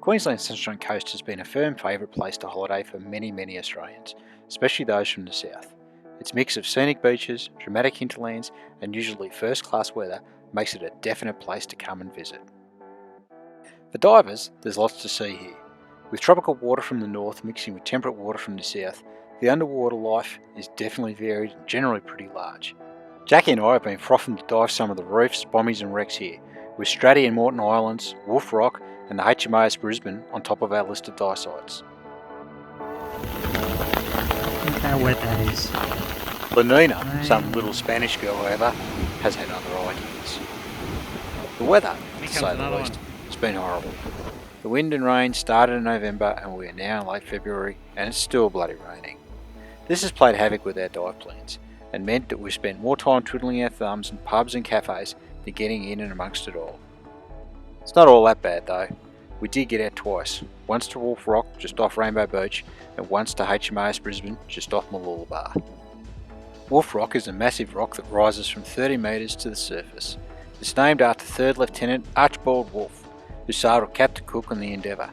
Queensland's Sunshine Coast has been a firm favourite place to holiday for many Australians, especially those from the south. Its mix of scenic beaches, dramatic hinterlands and usually first-class weather makes it a definite place to come and visit. For divers, there's lots to see here. With tropical water from the north mixing with temperate water from the south, the underwater life is definitely varied and generally pretty large. Jackie and I have been frothing to dive some of the reefs, bommies and wrecks here, with Stratty and Moreton Islands, Wolf Rock and the HMAS Brisbane on top of our list of dive sites. Look how wet that is. Lenina, some little Spanish girl however, has had other ideas. The weather, to say the least, has been horrible. The wind and rain started in November and we are now in late February and it's still bloody raining. This has played havoc with our dive plans and meant that we've spent more time twiddling our thumbs in pubs and cafes than getting in and amongst it all. It's not all that bad though. We did get out twice, once to Wolf Rock just off Rainbow Beach and once to HMAS Brisbane just off Mooloolaba. Wolf Rock is a massive rock that rises from 30 metres to the surface. It's named after 3rd Lieutenant Archibald Wolf, who sailed with Captain Cook on the Endeavour.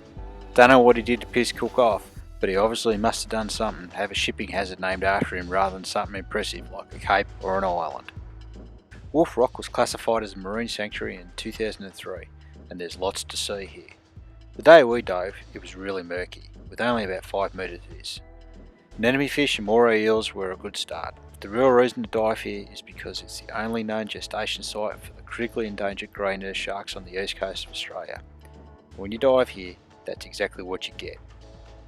Don't know what he did to piss Cook off, but he obviously must have done something to have a shipping hazard named after him rather than something impressive like a cape or an island. Wolf Rock was classified as a marine sanctuary in 2003 and there's lots to see here. The day we dove, it was really murky, with only about 5 metres this. Anemone fish and moray eels were a good start. The real reason to dive here is because it's the only known gestation site for the critically endangered grey nurse sharks on the east coast of Australia. When you dive here, that's exactly what you get.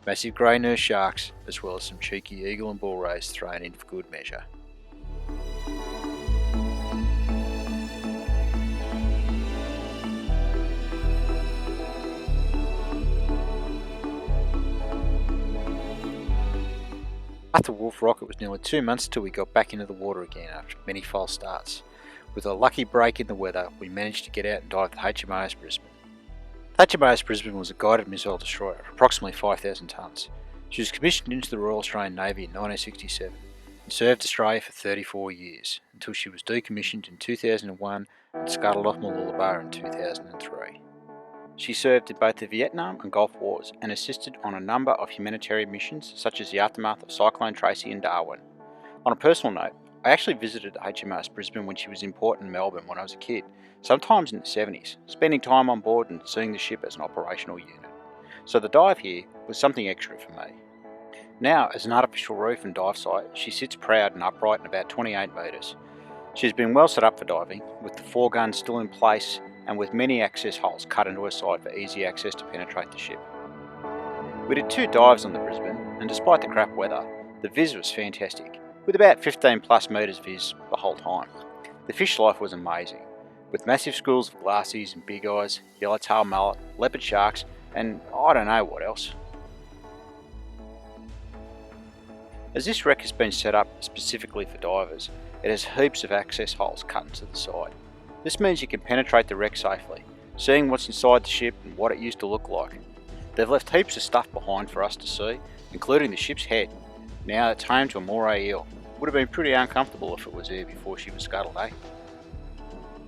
Massive grey nurse sharks, as well as some cheeky eagle and bull rays thrown in for good measure. After Wolf Rock, it was nearly 2 months till we got back into the water again after many false starts. With a lucky break in the weather, we managed to get out and dive the HMAS Brisbane. The HMAS Brisbane was a guided missile destroyer of approximately 5,000 tonnes. She was commissioned into the Royal Australian Navy in 1967 and served Australia for 34 years, until she was decommissioned in 2001 and scuttled off Mooloolaba in 2003. She served in both the Vietnam and Gulf Wars and assisted on a number of humanitarian missions such as the aftermath of Cyclone Tracy in Darwin. On a personal note, I actually visited HMAS Brisbane when she was in port in Melbourne when I was a kid, sometimes in the 70s, spending time on board and seeing the ship as an operational unit. So the dive here was something extra for me. Now, as an artificial reef and dive site, she sits proud and upright in about 28 metres. She has been well set up for diving, with the 4 guns still in place and with many access holes cut into her side for easy access to penetrate the ship. We did 2 dives on the Brisbane, and despite the crap weather, the viz was fantastic, with about 15 plus metres viz the whole time. The fish life was amazing, with massive schools of glassies and big eyes, yellowtail mullet, leopard sharks, and I don't know what else. As this wreck has been set up specifically for divers, it has heaps of access holes cut into the side. This means you can penetrate the wreck safely, seeing what's inside the ship and what it used to look like. They've left heaps of stuff behind for us to see, including the ship's head. Now it's home to a moray eel. Would have been pretty uncomfortable if it was there before she was scuttled, eh?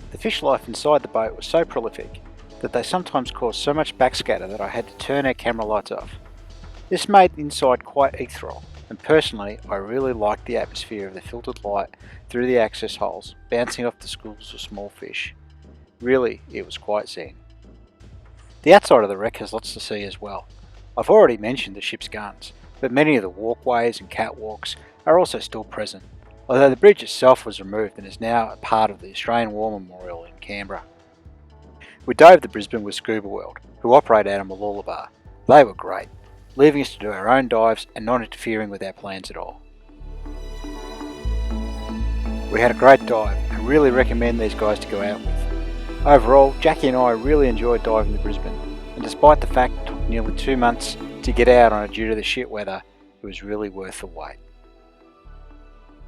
The fish life inside the boat was so prolific that they sometimes caused so much backscatter that I had to turn our camera lights off. This made the inside quite ethereal, and personally I really liked the atmosphere of the filtered light through the access holes, bouncing off the schools of small fish. Really, it was quite zen. The outside of the wreck has lots to see as well. I've already mentioned the ship's guns, but many of the walkways and catwalks are also still present, although the bridge itself was removed and is now a part of the Australian War Memorial in Canberra. We dove the Brisbane with Scuba World, who operate out of Mooloolaba. They were great, leaving us to do our own dives and not interfering with our plans at all. We had a great dive and really recommend these guys to go out with. Overall, Jackie and I really enjoyed diving the Brisbane, and despite the fact it took nearly 2 months to get out on it due to the shit weather, it was really worth the wait.